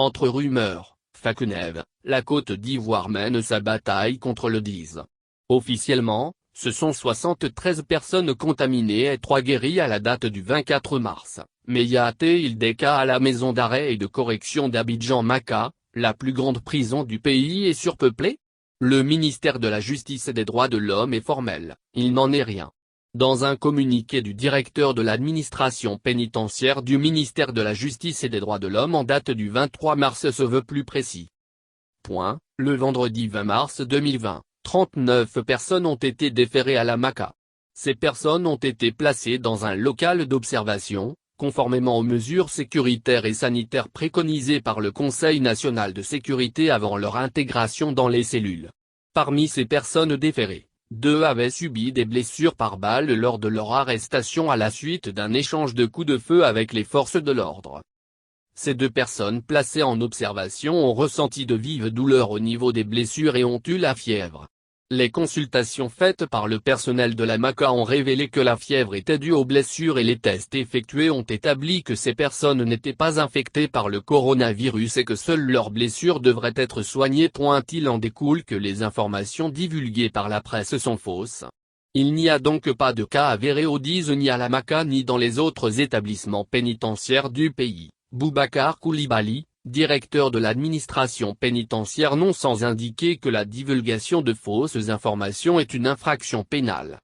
Entre rumeurs, Fakenève, la Côte d'Ivoire mène sa bataille contre le 10. Officiellement, ce sont 73 personnes contaminées et 3 guéries à la date du 24 mars, mais y a-t-il des cas à la maison d'arrêt et de correction d'Abidjan-Maka, la plus grande prison du pays est surpeuplée? Le ministère de la Justice et des Droits de l'Homme est formel, il n'en est rien. Dans un communiqué du directeur de l'administration pénitentiaire du ministère de la Justice et des Droits de l'Homme en date du 23 mars se veut plus précis. Le vendredi 20 mars 2020, 39 personnes ont été déférées à la Maka. Ces personnes ont été placées dans un local d'observation, conformément aux mesures sécuritaires et sanitaires préconisées par le Conseil national de sécurité avant leur intégration dans les cellules. Parmi ces personnes déférées, 2 avaient subi des blessures par balle lors de leur arrestation à la suite d'un échange de coups de feu avec les forces de l'ordre. Ces 2 personnes placées en observation ont ressenti de vives douleurs au niveau des blessures et ont eu la fièvre. Les consultations faites par le personnel de la Maka ont révélé que la fièvre était due aux blessures et les tests effectués ont établi que ces personnes n'étaient pas infectées par le coronavirus et que seules leurs blessures devraient être soignées. Il en découle que les informations divulguées par la presse sont fausses. Il n'y a donc pas de cas avérés au 10 ni à la Maka ni dans les autres établissements pénitentiaires du pays. Boubacar Coulibaly, directeur de l'administration pénitentiaire, non sans indiquer que la divulgation de fausses informations est une infraction pénale.